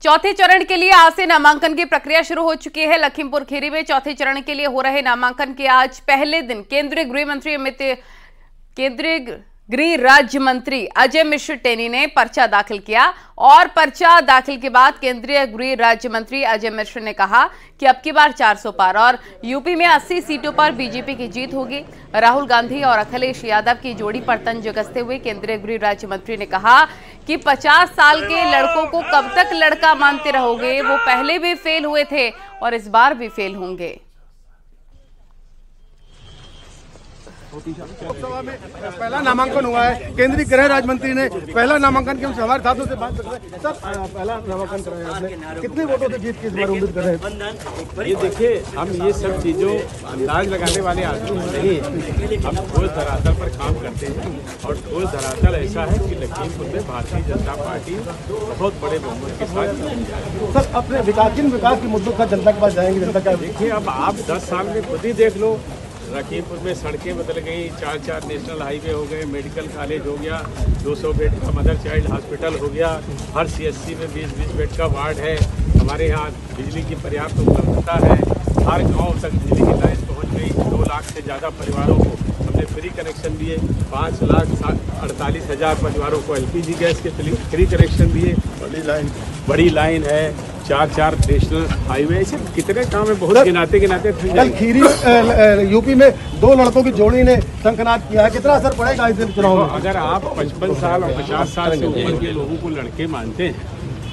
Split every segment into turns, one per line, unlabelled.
चौथे चरण के लिए आज से नामांकन की प्रक्रिया शुरू हो चुकी है। लखीमपुर खीरी में चौथे चरण के लिए हो रहे नामांकन के आज पहले दिन केंद्रीय गृह राज्य मंत्री अजय मिश्र टेनी ने पर्चा दाखिल किया और पर्चा दाखिल के बाद केंद्रीय गृह राज्य मंत्री अजय मिश्र ने कहा कि अब की बार 400 पार और यूपी में 80 सीटों पर बीजेपी की जीत होगी। राहुल गांधी और अखिलेश यादव की जोड़ी पर तंज कसते हुए केंद्रीय गृह राज्य मंत्री ने कहा कि 50 साल के लड़कों को कब तक लड़का मानते रहोगे, वो पहले भी फेल हुए थे और इस बार भी फेल होंगे।
लोकसभा में पहला नामांकन हुआ है। केंद्रीय गृह राज्य मंत्री ने पहला नामांकन के हमारे साथियों से बात कर रहे हैं। सर, पहला नामांकन कर रहे हैं आपने, कितने वोटों से जीत की इस बार उम्मीद कर रहे हैं?
ये देखिए, हम ये सब चीज़ों अंदाज लगाने वाले आदमी नहीं है। हम ठोस धरातल पर काम करते हैं और ठोस धरातल ऐसा है कि लखीमपुर में भारतीय जनता पार्टी बहुत बड़े बहुमत के साथ।
सर, अपने विकास के मुद्दों का जनता के पास जाएंगे? जनता का
देखिए, अब आप 10 साल में खुद ही देख लो, लखीमपुर में सड़कें बदल गई, 4 नेशनल हाईवे हो गए, मेडिकल कॉलेज हो गया, 200 बेड का मदर चाइल्ड हॉस्पिटल हो गया, हर CSC में 20-20 बेड का वार्ड है। हमारे यहाँ बिजली की पर्याप्त उपलब्धता है, हर गांव तक बिजली की लाइन पहुँच गई। 2 लाख से ज़्यादा परिवारों को हमने फ्री कनेक्शन दिए, 5,48,000 परिवारों को LPG गैस के फ्री कनेक्शन दिए। बड़ी लाइन है, 4 नेशनल हाईवे, ऐसे कितने काम है, बहुत गिनाते
कल खीरी यूपी में 2 लड़कों की जोड़ी ने शंखनाद किया है, कितना असर पड़ेगा इस दिन चुनाव में?
अगर आप 55 साल और 50 साल से ऊपर के लोगों को लड़के मानते हैं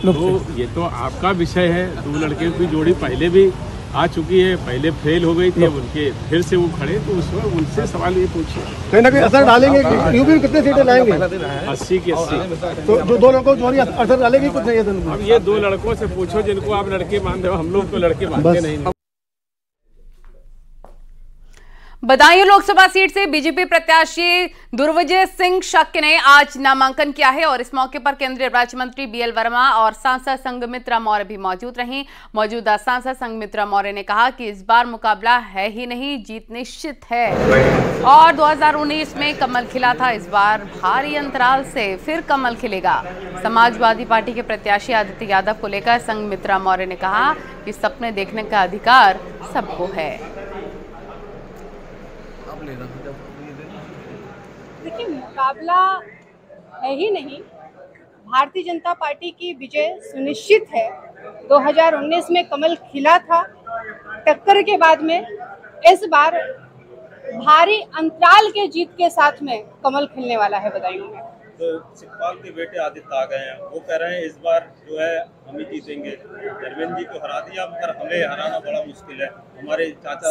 तो ये तो आपका विषय है। 2 लड़के की जोड़ी पहले भी आ चुकी है, पहले फेल हो गई थी, अब उनके फिर से वो खड़े, तो उसमें उनसे सवाल ये पूछिए,
कहीं ना कहीं असर डालेंगे? यूपी में कितने सीटें लाएंगे?
80 की 80।
तो जो 2 लड़कों की जोड़ी असर डालेगी कुछ नहीं?
अब ये 2 लड़कों से पूछो जिनको आप लड़के मानते हो, हम लोग तो लड़के मानते नहीं।
बदायूं लोकसभा सीट से बीजेपी प्रत्याशी दुर्विजय सिंह शक ने आज नामांकन किया है और इस मौके पर केंद्रीय राज्य मंत्री BL वर्मा और सांसद संघमित्रा मौर्य भी मौजूद रहीं। मौजूदा सांसद संघमित्रा मौर्य ने कहा कि इस बार मुकाबला है ही नहीं, जीत निश्चित है और 2019 में कमल खिला था, इस बार भारी अंतराल से फिर कमल खिलेगा। समाजवादी पार्टी के प्रत्याशी आदित्य यादव को लेकर संघमित्रा मौर्य ने कहा कि सपने देखने का अधिकार सबको है।
देखिए, मुकाबला है ही नहीं, भारतीय जनता पार्टी की विजय सुनिश्चित है। 2019 में कमल खिला था, टक्कर के बाद में इस बार भारी अंतराल के जीत के साथ में कमल खिलने वाला है बदायूं में।
तो शिवपाल के बेटे आदित्य आ गए हैं, वो कह रहे हैं इस बार जो है हम ही जीतेंगे। धर्मेंद्र जी को हरा दिया, मगर हमें हराना बड़ा मुश्किल है। हमारे चाचा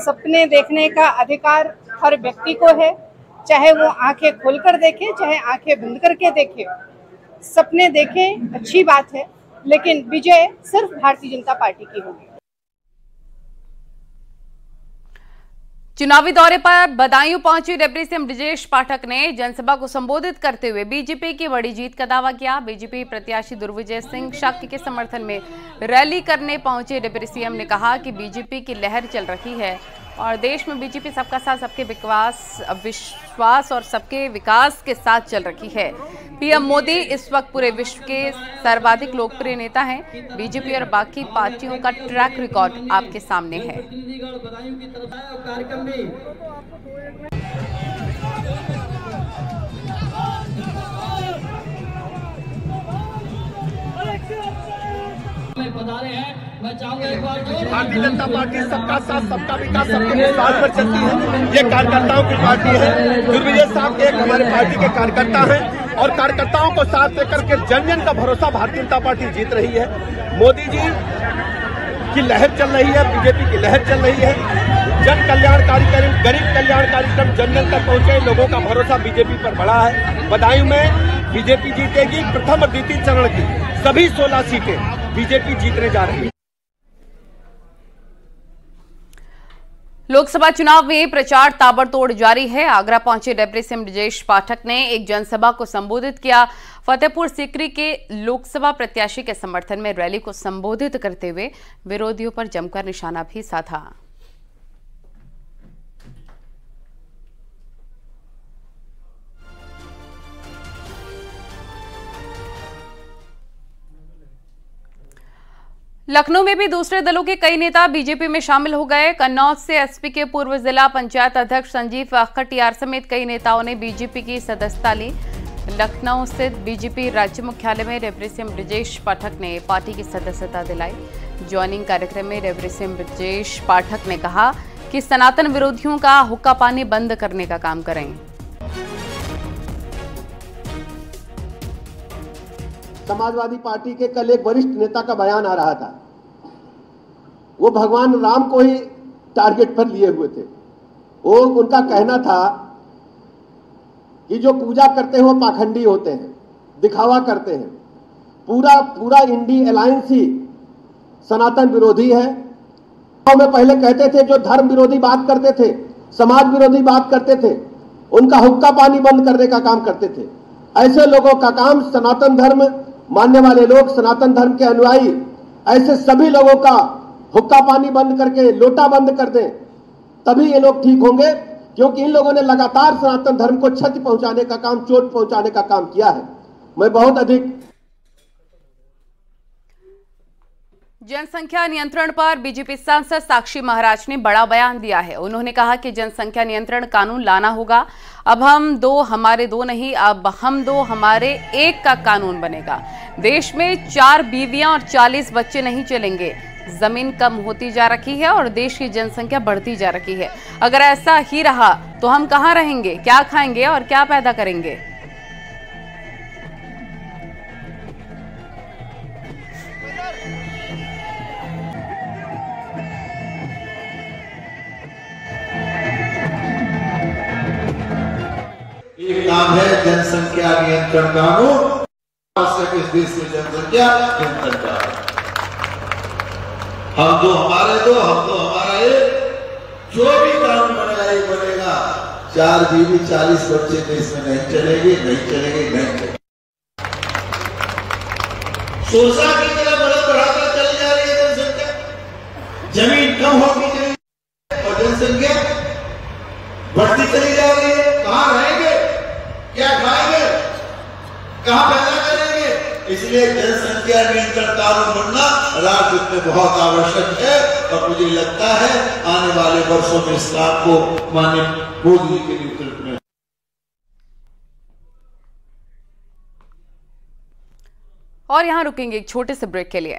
सपने देखने का अधिकार हर व्यक्ति को है, चाहे वो आंखें खोलकर देखे, चाहे आंखें बंद करके देखे। सपने देखें, अच्छी बात है, लेकिन विजय सिर्फ भारतीय जनता पार्टी की होगी।
चुनावी दौरे पर बदायूं पहुंचे डिप्टी सीएम ब्रजेश पाठक ने जनसभा को संबोधित करते हुए बीजेपी की बड़ी जीत का दावा किया। बीजेपी प्रत्याशी दुर्विजय सिंह शक के समर्थन में रैली करने पहुंचे डिप्टी सीएम ने कहा कि बीजेपी की लहर चल रही है और देश में बीजेपी सबका साथ, सबके विश्वास और सबके विकास के साथ चल रही है। पीएम मोदी इस वक्त पूरे विश्व के सर्वाधिक लोकप्रिय नेता हैं। बीजेपी और बाकी पार्टियों का ट्रैक रिकॉर्ड आपके सामने है।
भारतीय जनता पार्टी सबका साथ, सबका विकास, सबके विश्वास पर चलती है। ये कार्यकर्ताओं की पार्टी है। दुर्विजय साहब एक हमारे पार्टी के कार्यकर्ता हैं और कार्यकर्ताओं को साथ लेकर के जन जन का भरोसा भारतीय जनता पार्टी जीत रही है। मोदी जी की लहर चल रही है, बीजेपी की लहर चल रही है। जन कल्याणकारी कार्यक्रम, गरीब कल्याणकारी कार्यक्रम जन जन तक पहुंचे, लोगों का भरोसा बीजेपी पर बढ़ा है। बदायूं में बीजेपी जीतेगी। प्रथम और द्वितीय चरण की सभी 16 सीटें बीजेपी जीतने जा रही है।
लोकसभा चुनाव में प्रचार ताबड़तोड़ जारी है। आगरा पहुंचे डिप्टी सीएम ब्रजेश पाठक ने एक जनसभा को संबोधित किया। फतेहपुर सीकरी के लोकसभा प्रत्याशी के समर्थन में रैली को संबोधित करते हुए विरोधियों पर जमकर निशाना भी साधा। लखनऊ में भी दूसरे दलों के कई नेता बीजेपी में शामिल हो गए। कन्नौज से एसपी के पूर्व जिला पंचायत अध्यक्ष संजीव खटियार समेत कई नेताओं ने बीजेपी की सदस्यता ली। लखनऊ स्थित बीजेपी राज्य मुख्यालय में रेवरी सिंह ब्रजेश पाठक ने पार्टी की सदस्यता दिलाई। ज्वाइनिंग कार्यक्रम में रेवरी सिंह ब्रजेश पाठक ने कहा कि सनातन विरोधियों का हुक्का पानी बंद करने का काम करें।
समाजवादी पार्टी के कल एक वरिष्ठ नेता का बयान आ रहा था, वो भगवान राम को ही टारगेट पर लिए हुए थे। वो उनका कहना था कि जो पूजा करते हैं वो पाखंडी होते हैं, दिखावा करते हैं। पूरा इंडी अलायंस ही सनातन विरोधी है। में पहले कहते थे जो धर्म विरोधी बात करते थे, समाज विरोधी बात करते थे, उनका हुक्का पानी बंद करने का काम करते थे। ऐसे लोगों का काम, सनातन धर्म मानने वाले लोग, सनातन धर्म के अनुयायी, ऐसे सभी लोगों का हुक्का पानी बंद करके लोटा बंद कर दें, तभी ये लोग ठीक होंगे। क्योंकि इन लोगों ने लगातार सनातन धर्म को क्षति पहुंचाने का काम, चोट पहुंचाने का काम किया है। मैं बहुत अधिक
जनसंख्या नियंत्रण पर बीजेपी सांसद साक्षी महाराज ने बड़ा बयान दिया है। उन्होंने कहा कि जनसंख्या नियंत्रण कानून लाना होगा। अब हम दो हमारे दो नहीं, अब हम दो हमारे एक का कानून बनेगा। देश में 4 बीवियां और 40 बच्चे नहीं चलेंगे। जमीन कम होती जा रही है और देश की जनसंख्या बढ़ती जा रही है। अगर ऐसा ही रहा तो हम कहां रहेंगे, क्या खाएंगे और क्या पैदा करेंगे।
एक नाम है जनसंख्या नियंत्रण कानून। इस देश की जनसंख्या नियंत्रण कानून, हम दो हमारे दो, हम दो हमारा एक। जो भी कानून बनेगा एक बनेगा। 4 बीवी 40 बच्चे देश में नहीं चलेंगे, नहीं चलेंगे, नहीं चलेंगे। सोसा की तरह बढ़ाकर चली जा रही है जनसंख्या। जमीन कम होगी और जनसंख्या बढ़ती चली जा रही है। कहां रहेंगे, क्या खाएंगे, कहां पैदा करेंगे। इसलिए जनसंख्या नियंत्रण कानून बनना राजनीति में बहुत आवश्यक है। और मुझे लगता है आने वाले वर्षों में इस काम को माननीय मोदी के नेतृत्व में।
और यहां रुकेंगे एक छोटे से ब्रेक के लिए।